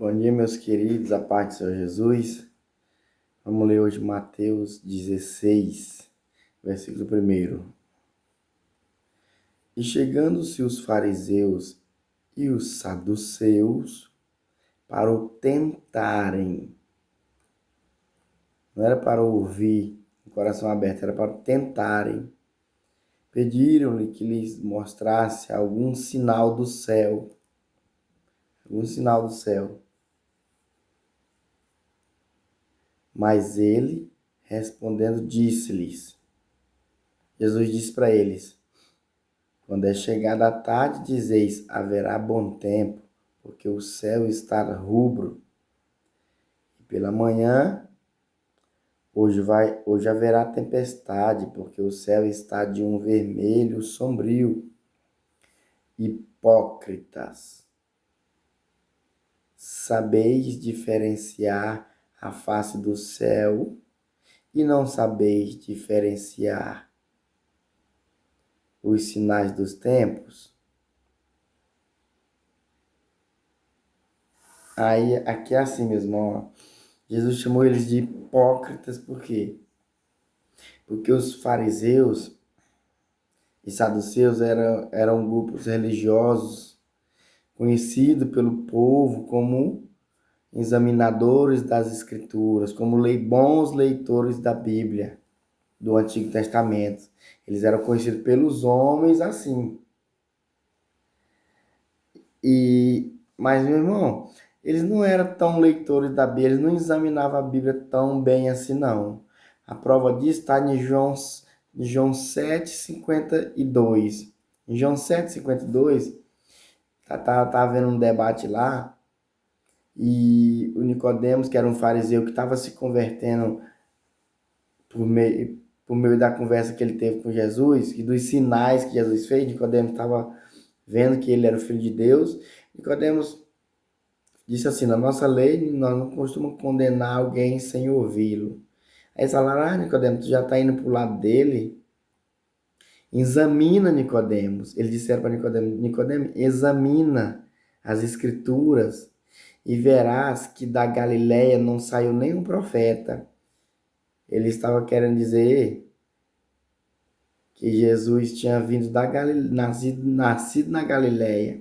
Bom dia, meus queridos, a paz do Senhor Jesus. Vamos ler hoje Mateus 16, versículo 1. E chegando-se os fariseus e os saduceus para o tentarem, não era para ouvir com o coração aberto, era para o tentarem, pediram-lhe que lhes mostrasse algum sinal do céu, algum sinal do céu. Mas ele, respondendo, disse-lhes, Jesus disse para eles: quando é chegada a tarde, dizeis, haverá bom tempo, porque o céu está rubro. E pela manhã, hoje haverá tempestade, porque o céu está de um vermelho sombrio. Hipócritas, sabeis diferenciar a face do céu e não sabeis diferenciar os sinais dos tempos? Aí, aqui é assim mesmo, ó. Jesus chamou eles de hipócritas, por quê? Porque os fariseus e saduceus eram grupos religiosos conhecidos pelo povo como examinadores das escrituras, como bons leitores da Bíblia, do Antigo Testamento. Eles eram conhecidos pelos homens assim. Mas, meu irmão, eles não eram tão leitores da Bíblia, eles não examinavam a Bíblia tão bem assim, não. A prova disso está em João 7,52. Em João 7,52, tá havendo um debate lá, e o Nicodemos, que era um fariseu que estava se convertendo por meio da conversa que ele teve com Jesus, e dos sinais que Jesus fez, Nicodemos estava vendo que ele era o Filho de Deus. Nicodemos disse assim, na nossa lei, nós não costumamos condenar alguém sem ouvi-lo. Aí eles falaram, Nicodemos, tu já está indo para o lado dele? Examina, Nicodemos. Eles disseram para Nicodemos, Nicodemos, examina as escrituras e verás que da Galileia não saiu nenhum profeta. Ele estava querendo dizer que Jesus tinha vindo da Galileia, nascido na Galileia.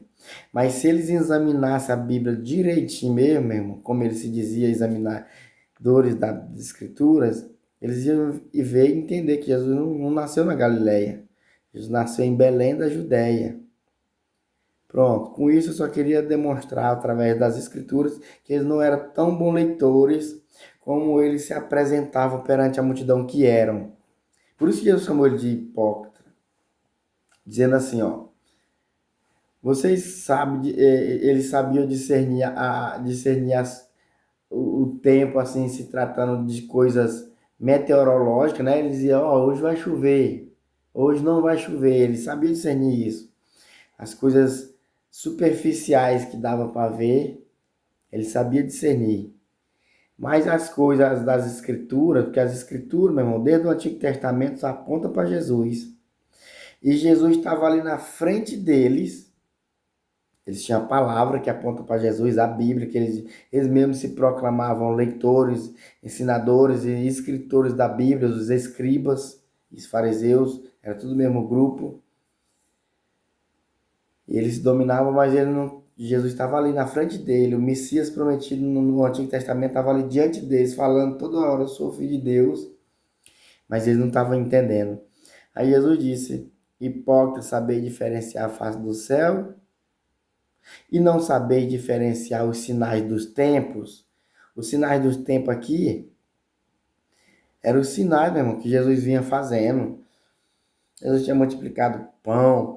Mas se eles examinassem a Bíblia direitinho mesmo, como ele se dizia, examinadores das Escrituras, eles iam ver e entender que Jesus não nasceu na Galileia. Jesus nasceu em Belém da Judéia. Pronto, com isso eu só queria demonstrar através das Escrituras que eles não eram tão bons leitores como eles se apresentavam perante a multidão que eram. Por isso que Jesus chamou ele de hipócrita, dizendo assim, ó, vocês sabem, eles sabiam discernir o tempo, assim, se tratando de coisas meteorológicas, né? Eles diziam, ó, hoje vai chover, hoje não vai chover. Eles sabiam discernir isso. As coisas superficiais que dava para ver, eles sabiam discernir. Mas as coisas das escrituras, porque as escrituras, meu irmão, desde o Antigo Testamento, apontam para Jesus. E Jesus estava ali na frente deles. Eles tinham a palavra que aponta para Jesus, a Bíblia, que eles mesmos se proclamavam leitores, ensinadores e escritores da Bíblia, os escribas, os fariseus, era tudo o mesmo grupo. E eles dominavam, mas ele não, Jesus estava ali na frente dele, o Messias prometido no Antigo Testamento estava ali diante deles, falando toda hora, eu sou filho de Deus, mas eles não estavam entendendo. Aí Jesus disse, hipócrita, saber diferenciar a face do céu e não saber diferenciar os sinais dos tempos. Os sinais dos tempos aqui eram os sinais, meu irmão, que Jesus vinha fazendo. Jesus tinha multiplicado pão,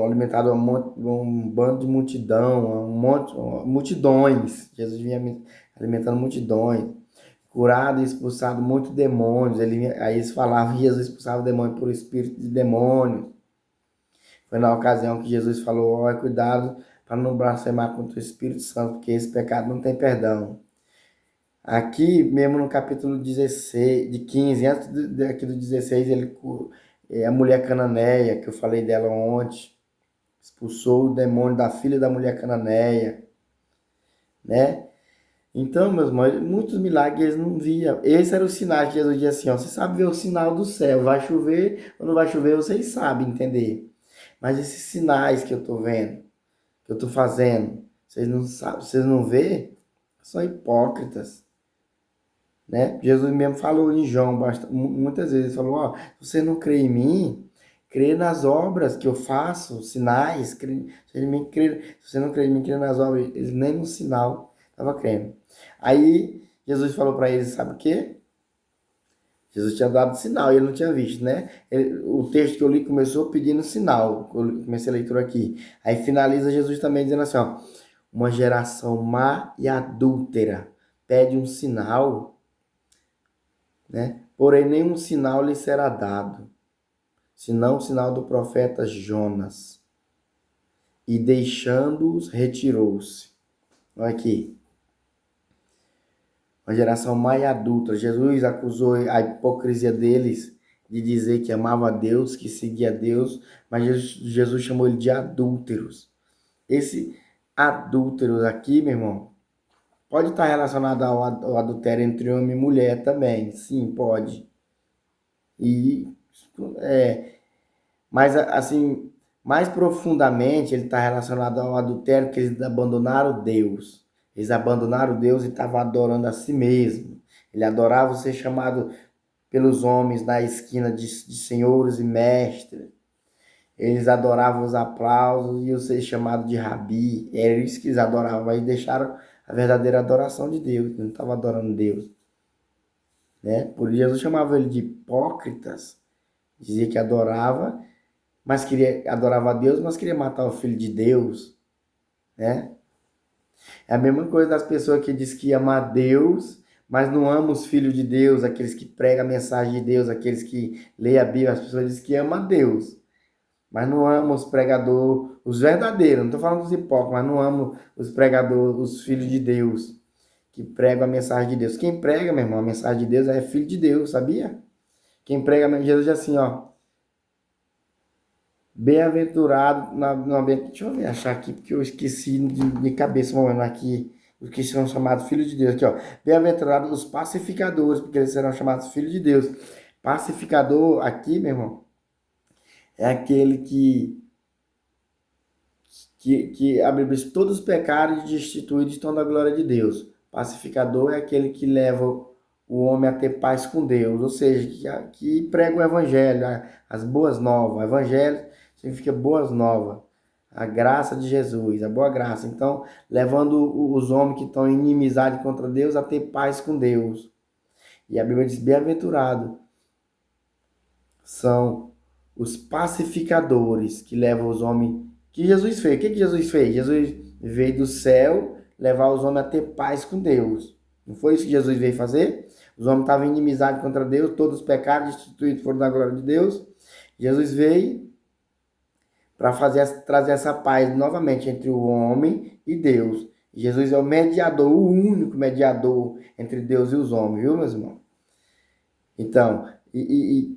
alimentado um bando de multidão, multidões. Jesus vinha alimentando multidões, curado e expulsado muitos demônios. Aí eles falavam que Jesus expulsava demônio por espírito de demônio. Foi na ocasião que Jesus falou, ó, cuidado para não blasfemar contra o Espírito Santo, porque esse pecado não tem perdão. Aqui, mesmo no capítulo 16, de 15, aqui do 16, a mulher cananeia, que eu falei dela ontem, expulsou o demônio da filha da mulher cananeia. né? Então, meus irmãos, muitos milagres eles não viam. Esse era o sinal que Jesus dizia assim, ó, você sabe ver o sinal do céu, vai chover ou não vai chover, vocês sabem entender. Mas esses sinais que eu tô vendo, que eu tô fazendo, vocês não sabem, vocês não vê, são hipócritas, né? Jesus mesmo falou em João muitas vezes, ele falou, ó, se você não crê em mim, crê nas obras que eu faço, sinais, se você não crê em mim, crê nas obras, eles nem no sinal estava crendo. Aí Jesus falou para eles, sabe o quê? Jesus tinha dado sinal e ele não tinha visto, né? O texto que eu li começou pedindo sinal, eu comecei a leitura aqui. Aí finaliza Jesus também dizendo assim, ó, uma geração má e adúltera pede um sinal, né? Porém nenhum sinal lhe será dado, senão o sinal do profeta Jonas. E deixando-os, retirou-se. Olha aqui. Uma geração má e adulta. Jesus acusou a hipocrisia deles de dizer que amava a Deus, que seguia a Deus, mas Jesus chamou ele de adúlteros. Esse adúlteros aqui, meu irmão, pode estar relacionado ao adultério entre homem e mulher também. Sim, pode. E mas assim, mais profundamente, ele está relacionado ao adultério que eles abandonaram Deus. Eles abandonaram Deus e estavam adorando a si mesmo. Ele adorava ser chamado pelos homens na esquina de senhores e mestres. Eles adoravam os aplausos e o ser chamado de rabi. Era isso que eles adoravam, mas deixaram a verdadeira adoração de Deus. Não estavam adorando Deus, né? Por isso Jesus chamava ele de hipócritas. Dizia que adorava, mas adorava a Deus, mas queria matar o filho de Deus, né? É a mesma coisa das pessoas que diz que ama a Deus, mas não ama os filhos de Deus, aqueles que pregam a mensagem de Deus, aqueles que leem a Bíblia. As pessoas dizem que ama a Deus, mas não ama os pregadores, os verdadeiros. Não estou falando dos hipócritas, mas não ama os pregadores, os filhos de Deus, que pregam a mensagem de Deus. Quem prega, meu irmão, a mensagem de Deus é filho de Deus, sabia? Quem prega, Jesus diz assim, ó, bem-aventurado, deixa eu ver, achar aqui, porque eu esqueci de cabeça um momento aqui, os que serão chamados filhos de Deus, aqui ó, bem-aventurados os pacificadores, porque eles serão chamados filhos de Deus. Pacificador aqui, meu irmão, é aquele que a Bíblia diz, todos os pecados destituídos estão da glória de Deus. Pacificador é aquele que leva o homem a ter paz com Deus, ou seja, que prega o evangelho, as boas novas. Evangelho significa boas novas, a graça de Jesus, a boa graça. Então, levando os homens que estão em inimizade contra Deus a ter paz com Deus. E a Bíblia diz, bem-aventurado são os pacificadores que levam os homens. Que Jesus fez? O que Jesus fez? Jesus veio do céu levar os homens a ter paz com Deus. Não foi isso que Jesus veio fazer? Os homens estavam em inimizade contra Deus, todos os pecados destituídos foram da glória de Deus. Jesus veio para trazer essa paz novamente entre o homem e Deus. Jesus é o mediador, o único mediador entre Deus e os homens, viu, meus irmãos? Então, e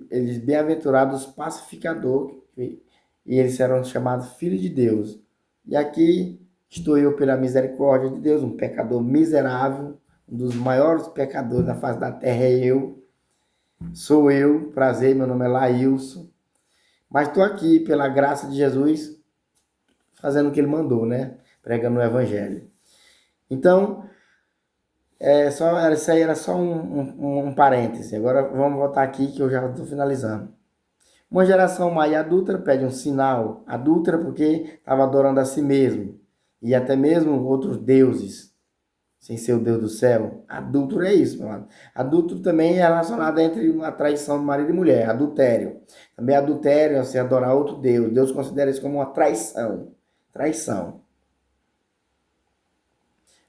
eles bem-aventurados pacificadores, e eles serão chamados filhos de Deus. E aqui estou eu pela misericórdia de Deus, um pecador miserável, um dos maiores pecadores da face da terra é eu. Sou eu, prazer, meu nome é Laílson. Mas estou aqui pela graça de Jesus, fazendo o que ele mandou, né? Pregando o evangelho. Então, isso aí era só um parêntese. Agora vamos voltar aqui que eu já estou finalizando. Uma geração má e adúltera pede um sinal. Adúltera porque estava adorando a si mesmo. E até mesmo outros deuses, sem ser o Deus do céu. Adúltero é isso, meu amado. Adúltero também é relacionado entre a traição de marido e mulher. Adultério. Também adultério é você adorar outro Deus. Deus considera isso como uma traição. Traição.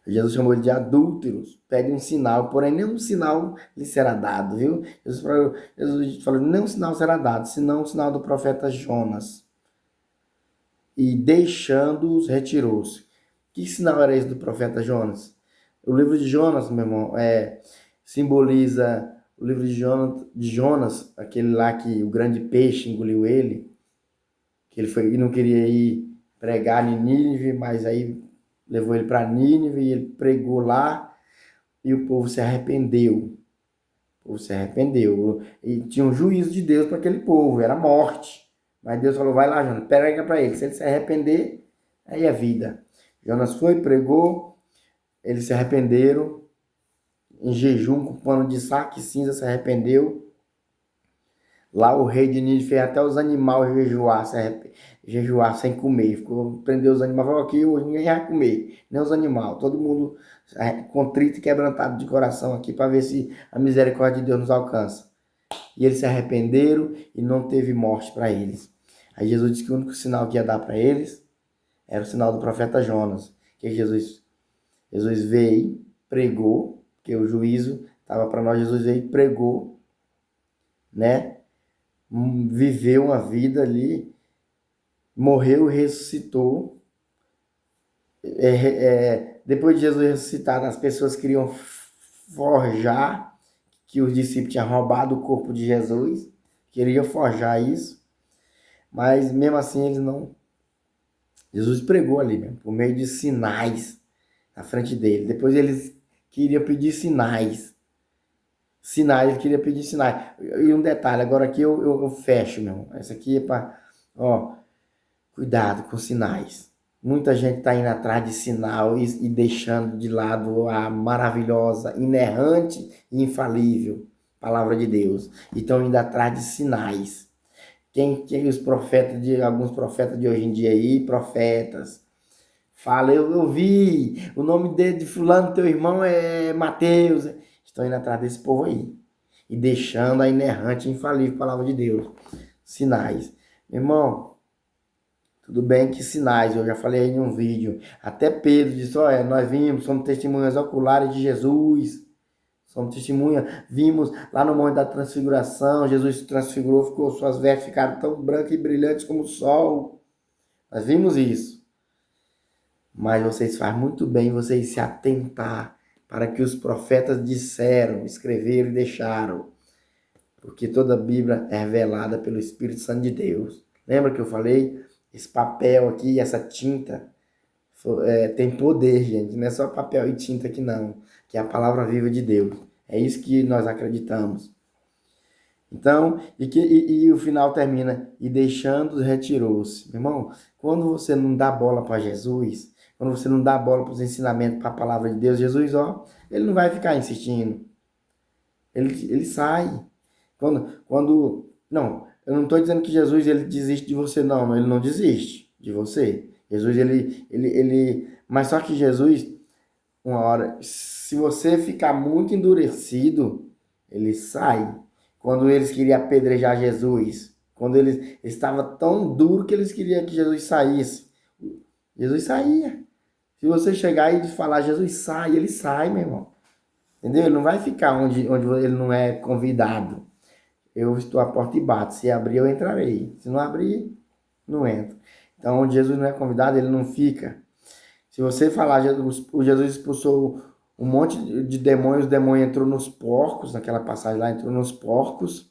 Jesus chamou ele de adúlteros, pede um sinal, porém nenhum sinal lhe será dado, viu? Jesus falou, nenhum sinal será dado, senão o sinal do profeta Jonas. E deixando-os, retirou-se. Que sinal era esse do profeta Jonas? O livro de Jonas, meu irmão, simboliza o livro de Jonas, aquele lá que o grande peixe engoliu ele, que ele foi e não queria ir pregar em Nínive, mas aí levou ele para Nínive e ele pregou lá e o povo se arrependeu. O povo se arrependeu. E tinha um juízo de Deus para aquele povo, era morte. Mas Deus falou, vai lá, Jonas, prega para ele. Se ele se arrepender, aí é vida. Jonas foi, pregou, eles se arrependeram, em jejum, com pano de saco e cinza, se arrependeu. Lá o rei de Nínive fez até os animais jejuar sem comer. Prendeu os animais, falou aqui, hoje ninguém vai comer, nem os animais. Todo mundo contrito e quebrantado de coração aqui para ver se a misericórdia de Deus nos alcança. E eles se arrependeram e não teve morte para eles. Aí Jesus disse que o único sinal que ia dar para eles era o sinal do profeta Jonas. Que Jesus veio, pregou, porque o juízo estava para nós, Jesus veio e pregou, né? Viveu uma vida ali, morreu e ressuscitou. Depois de Jesus ressuscitar, as pessoas queriam forjar que os discípulos tinham roubado o corpo de Jesus, queriam forjar isso, mas mesmo assim eles não. Jesus pregou ali mesmo, por meio de sinais na frente dele. Depois eles queriam pedir sinais. Ele queria pedir sinais. E um detalhe, agora aqui eu fecho, meu. Essa aqui é para, ó, cuidado com sinais. Muita gente está indo atrás de sinal e deixando de lado a maravilhosa, inerrante e infalível palavra de Deus. E estão indo atrás de sinais. Quem os profetas alguns profetas de hoje em dia aí, profetas, fala, eu vi, o nome dele de fulano, teu irmão é Mateus. Estão indo atrás desse povo aí. E deixando a inerrante e infalível palavra de Deus. Sinais. Meu irmão, tudo bem que sinais, eu já falei aí em um vídeo. Até Pedro disse, olha, nós vimos, somos testemunhas oculares de Jesus. Somos testemunhas, vimos lá no Monte da Transfiguração, Jesus se transfigurou, suas vestes ficaram tão brancas e brilhantes como o sol. Nós vimos isso. Mas vocês fazem muito bem vocês se atentar para que os profetas disseram, escreveram e deixaram. Porque toda a Bíblia é revelada pelo Espírito Santo de Deus. Lembra que eu falei? Esse papel aqui, essa tinta, tem poder, gente. Não é só papel e tinta aqui não. Que é a palavra viva de Deus. É isso que nós acreditamos. Então, e o final termina, e deixando, retirou-se. Meu irmão, quando você não dá bola para Jesus, quando você não dá bola para os ensinamentos, para a palavra de Deus, Jesus, ele não vai ficar insistindo. Ele sai. Não, eu não estou dizendo que Jesus ele desiste de você, não, ele não desiste de você. Jesus, mas só que Jesus, uma hora, se você ficar muito endurecido, ele sai. Quando eles queriam apedrejar Jesus, quando eles estavam tão duro que eles queriam que Jesus saísse, Jesus saía. Se você chegar e falar, Jesus sai, ele sai, meu irmão. Entendeu? Ele não vai ficar onde ele não é convidado. Eu estou à porta e bato. Se abrir, eu entrarei. Se não abrir, não entro. Então, onde Jesus não é convidado, ele não fica. Se você falar, o Jesus expulsou um monte de demônios, o demônio entrou nos porcos, naquela passagem lá, entrou nos porcos.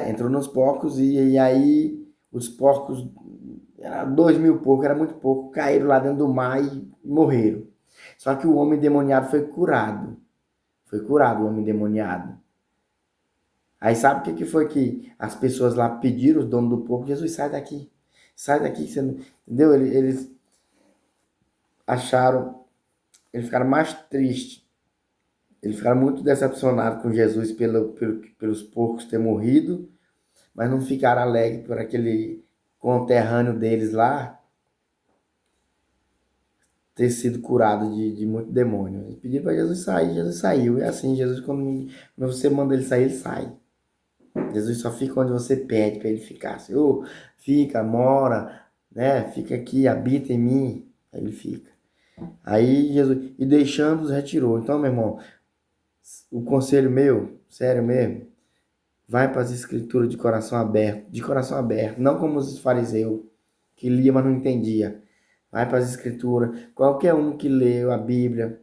Entrou nos porcos e aí os porcos, era 2.000 porcos, era muito pouco, caíram lá dentro do mar e morreram. Só que o homem endemoniado foi curado. Foi curado o homem endemoniado. Aí sabe o que foi que as pessoas lá pediram, os donos do porco? Jesus, sai daqui. Sai daqui. Você não... Entendeu? Eles acharam, eles ficaram mais tristes. Eles ficaram muito decepcionados com Jesus pelos porcos ter morrido, mas não ficaram alegres por aquele conterrâneo deles lá ter sido curado de muito demônio. Eles pediram para Jesus sair, Jesus saiu. É assim, Jesus, quando você manda ele sair, ele sai. Jesus só fica onde você pede para ele ficar. Assim, fica, mora, né? Fica aqui, habita em mim. Aí ele fica. Aí Jesus, e deixando-os, retirou. Então, meu irmão, o conselho meu, sério mesmo, vai para as escrituras de coração aberto, não como os fariseus, que lia, mas não entendia. Vai para as escrituras, qualquer um que lê a Bíblia,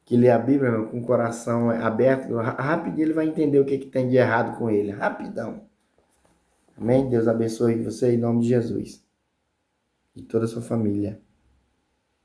meu, com o coração aberto, rapidinho ele vai entender o que tem de errado com ele, rapidão. Amém? Deus abençoe você em nome de Jesus. e toda a sua família.